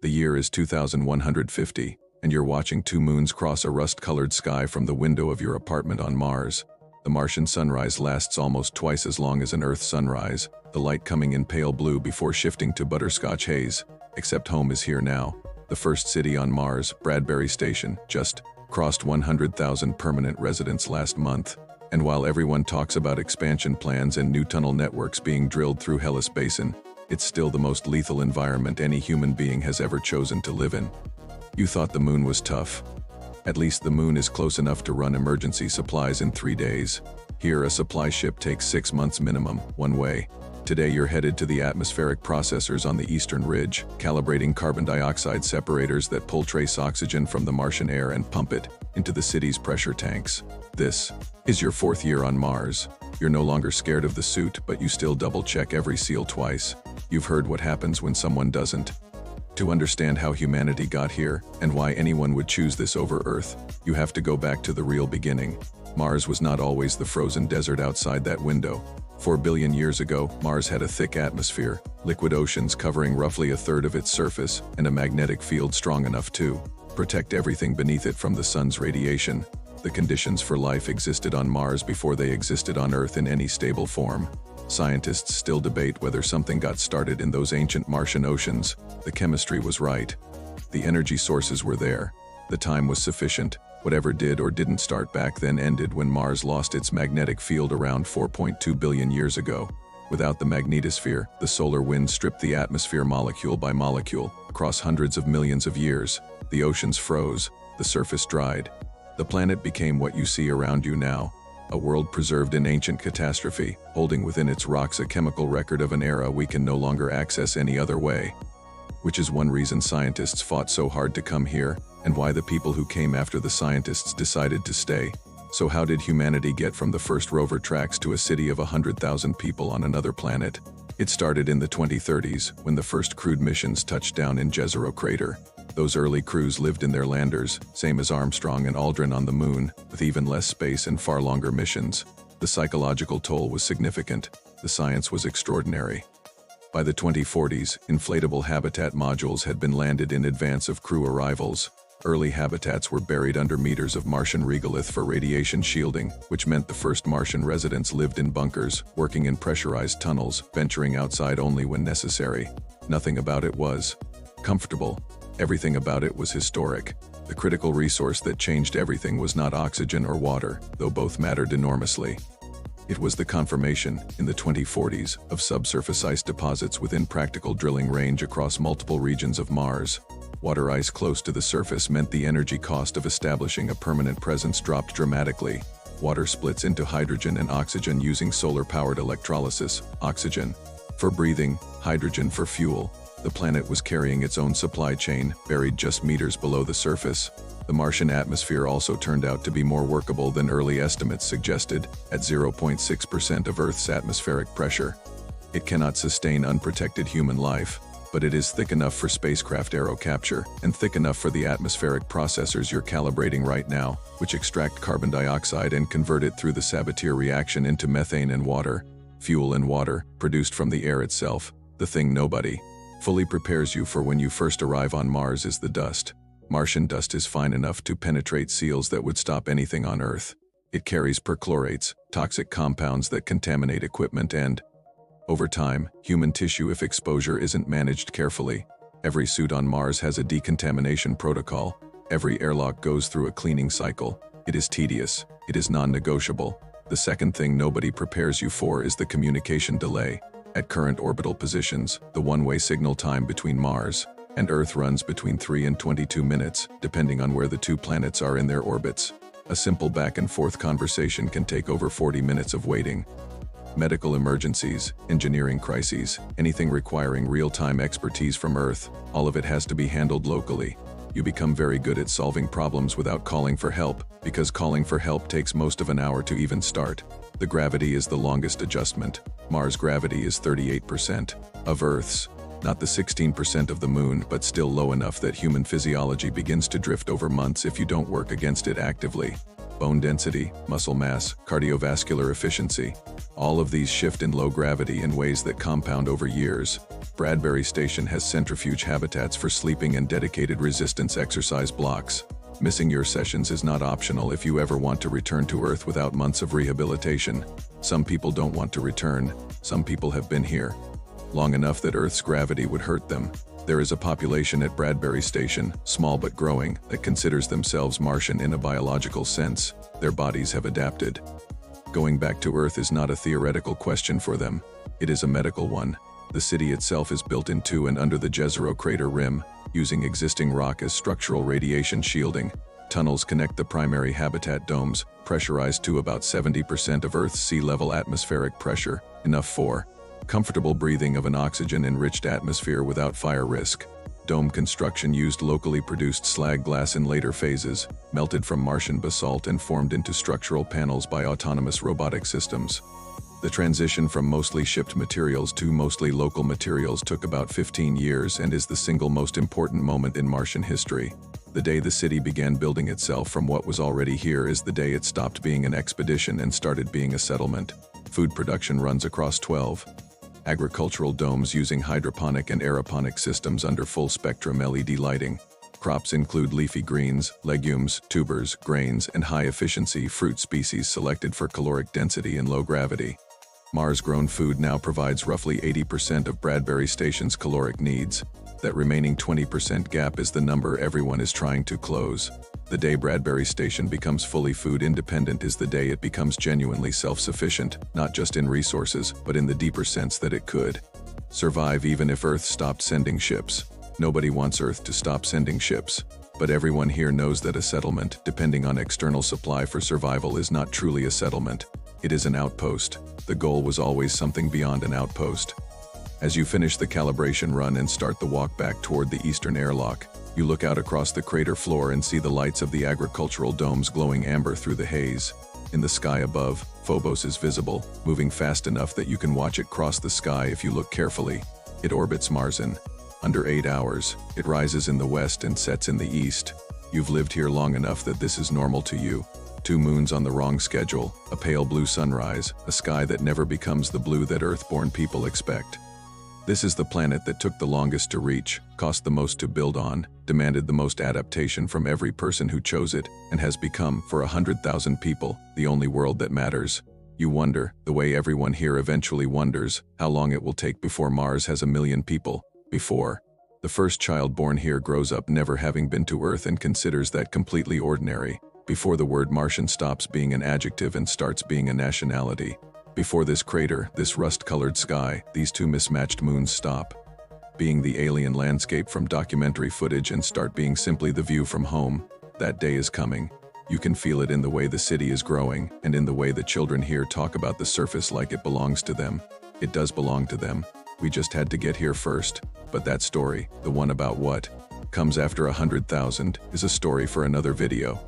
The year is 2150, and you're watching two moons cross a rust-colored sky from the window of your apartment on Mars. The Martian sunrise lasts almost twice as long as an Earth sunrise, the light coming in pale blue before shifting to butterscotch haze. Except home is here now. The first city on Mars, Bradbury Station, just crossed 100,000 permanent residents last month. And while everyone talks about expansion plans and new tunnel networks being drilled through Hellas Basin, it's still the most lethal environment any human being has ever chosen to live in. You thought the moon was tough. At least the moon is close enough to run emergency supplies in 3 days. Here, a supply ship takes 6 months minimum, one way. Today you're headed to the atmospheric processors on the eastern ridge, calibrating carbon dioxide separators that pull trace oxygen from the Martian air and pump it into the city's pressure tanks. This is your 4th year on Mars. You're no longer scared of the suit, but you still double-check every seal twice. You've heard what happens when someone doesn't. To understand how humanity got here, and why anyone would choose this over Earth, you have to go back to the real beginning. Mars was not always the frozen desert outside that window. 4 billion years ago, Mars had a thick atmosphere, liquid oceans covering roughly a third of its surface, and a magnetic field strong enough to protect everything beneath it from the sun's radiation. The conditions for life existed on Mars before they existed on Earth in any stable form. Scientists still debate whether something got started in those ancient Martian oceans. The chemistry was right. The energy sources were there. The time was sufficient. Whatever did or didn't start back then ended when Mars lost its magnetic field around 4.2 billion years ago. Without the magnetosphere, the solar wind stripped the atmosphere molecule by molecule. Across hundreds of millions of years, the oceans froze, the surface dried. The planet became what you see around you now, a world preserved in ancient catastrophe, holding within its rocks a chemical record of an era we can no longer access any other way. Which is one reason scientists fought so hard to come here, and why the people who came after the scientists decided to stay. So how did humanity get from the first rover tracks to a city of 100,000 people on another planet? It started in the 2030s, when the first crewed missions touched down in Jezero Crater. Those early crews lived in their landers, same as Armstrong and Aldrin on the moon, with even less space and far longer missions. The psychological toll was significant. The science was extraordinary. By the 2040s, inflatable habitat modules had been landed in advance of crew arrivals. Early habitats were buried under meters of Martian regolith for radiation shielding, which meant the first Martian residents lived in bunkers, working in pressurized tunnels, venturing outside only when necessary. Nothing about it was comfortable. Everything about it was historic. The critical resource that changed everything was not oxygen or water, though both mattered enormously. It was the confirmation, in the 2040s, of subsurface ice deposits within practical drilling range across multiple regions of Mars. Water ice close to the surface meant the energy cost of establishing a permanent presence dropped dramatically. Water splits into hydrogen and oxygen using solar-powered electrolysis, oxygen for breathing, hydrogen for fuel. The planet was carrying its own supply chain, buried just meters below the surface. The Martian atmosphere also turned out to be more workable than early estimates suggested, at 0.6% of Earth's atmospheric pressure. It cannot sustain unprotected human life, but it is thick enough for spacecraft aero capture, and thick enough for the atmospheric processors you're calibrating right now, which extract carbon dioxide and convert it through the Sabatier reaction into methane and water, fuel and water, produced from the air itself. The thing nobody fully prepares you for when you first arrive on Mars is the dust. Martian dust is fine enough to penetrate seals that would stop anything on Earth. It carries perchlorates, toxic compounds that contaminate equipment and, over time, human tissue if exposure isn't managed carefully. Every suit on Mars has a decontamination protocol. Every airlock goes through a cleaning cycle. It is tedious. It is non-negotiable. The second thing nobody prepares you for is the communication delay. At current orbital positions, the one-way signal time between Mars and Earth runs between 3 and 22 minutes, depending on where the two planets are in their orbits. A simple back-and-forth conversation can take over 40 minutes of waiting. Medical emergencies, engineering crises, anything requiring real-time expertise from Earth, all of it has to be handled locally. You become very good at solving problems without calling for help, because calling for help takes most of an hour to even start. The gravity is the longest adjustment. Mars' gravity is 38% of Earth's, not the 16% of the Moon, but still low enough that human physiology begins to drift over months if you don't work against it actively. bone density, muscle mass, cardiovascular efficiency. All of these shift in low gravity in ways that compound over years. Bradbury Station has centrifuge habitats for sleeping and dedicated resistance exercise blocks. Missing your sessions is not optional if you ever want to return to Earth without months of rehabilitation. Some people don't want to return. Some people have been here long enough that Earth's gravity would hurt them. There is a population at Bradbury Station, small but growing, that considers themselves Martian in a biological sense. Their bodies have adapted. Going back to Earth is not a theoretical question for them. It is a medical one. The city itself is built into and under the Jezero crater rim, using existing rock as structural radiation shielding. Tunnels connect the primary habitat domes, pressurized to about 70% of Earth's sea level atmospheric pressure, enough for comfortable breathing of an oxygen-enriched atmosphere without fire risk. Dome construction used locally produced slag glass in later phases, melted from Martian basalt and formed into structural panels by autonomous robotic systems. The transition from mostly shipped materials to mostly local materials took about 15 years and is the single most important moment in Martian history. The day the city began building itself from what was already here is the day it stopped being an expedition and started being a settlement. Food production runs across 12 agricultural domes using hydroponic and aeroponic systems under full-spectrum LED lighting. Crops include leafy greens, legumes, tubers, grains, and high-efficiency fruit species selected for caloric density and low gravity. Mars-grown food now provides roughly 80% of Bradbury Station's caloric needs. That remaining 20% gap is the number everyone is trying to close. The day Bradbury Station becomes fully food independent is the day it becomes genuinely self-sufficient, not just in resources, but in the deeper sense that it could survive even if Earth stopped sending ships. Nobody wants Earth to stop sending ships, but everyone here knows that a settlement, depending on external supply for survival, is not truly a settlement. It is an outpost. The goal was always something beyond an outpost. As you finish the calibration run and start the walk back toward the eastern airlock, you look out across the crater floor and see the lights of the agricultural domes glowing amber through the haze. In the sky above, Phobos is visible, moving fast enough that you can watch it cross the sky if you look carefully. It orbits Mars in under 8 hours. It rises in the west and sets in the east. You've lived here long enough that this is normal to you. 2 moons on the wrong schedule, a pale blue sunrise, a sky that never becomes the blue that Earth-born people expect. This is the planet that took the longest to reach, cost the most to build on, demanded the most adaptation from every person who chose it, and has become, for 100,000 people, the only world that matters. You wonder, the way everyone here eventually wonders, how long it will take before Mars has 1 million people. Before the first child born here grows up never having been to Earth and considers that completely ordinary. Before the word Martian stops being an adjective and starts being a nationality. Before this crater, this rust-colored sky, these 2 mismatched moons stop being the alien landscape from documentary footage and start being simply the view from home. That day is coming. You can feel it in the way the city is growing, and in the way the children here talk about the surface like it belongs to them. It does belong to them. We just had to get here first. But that story, the one about what comes after 100,000, is a story for another video.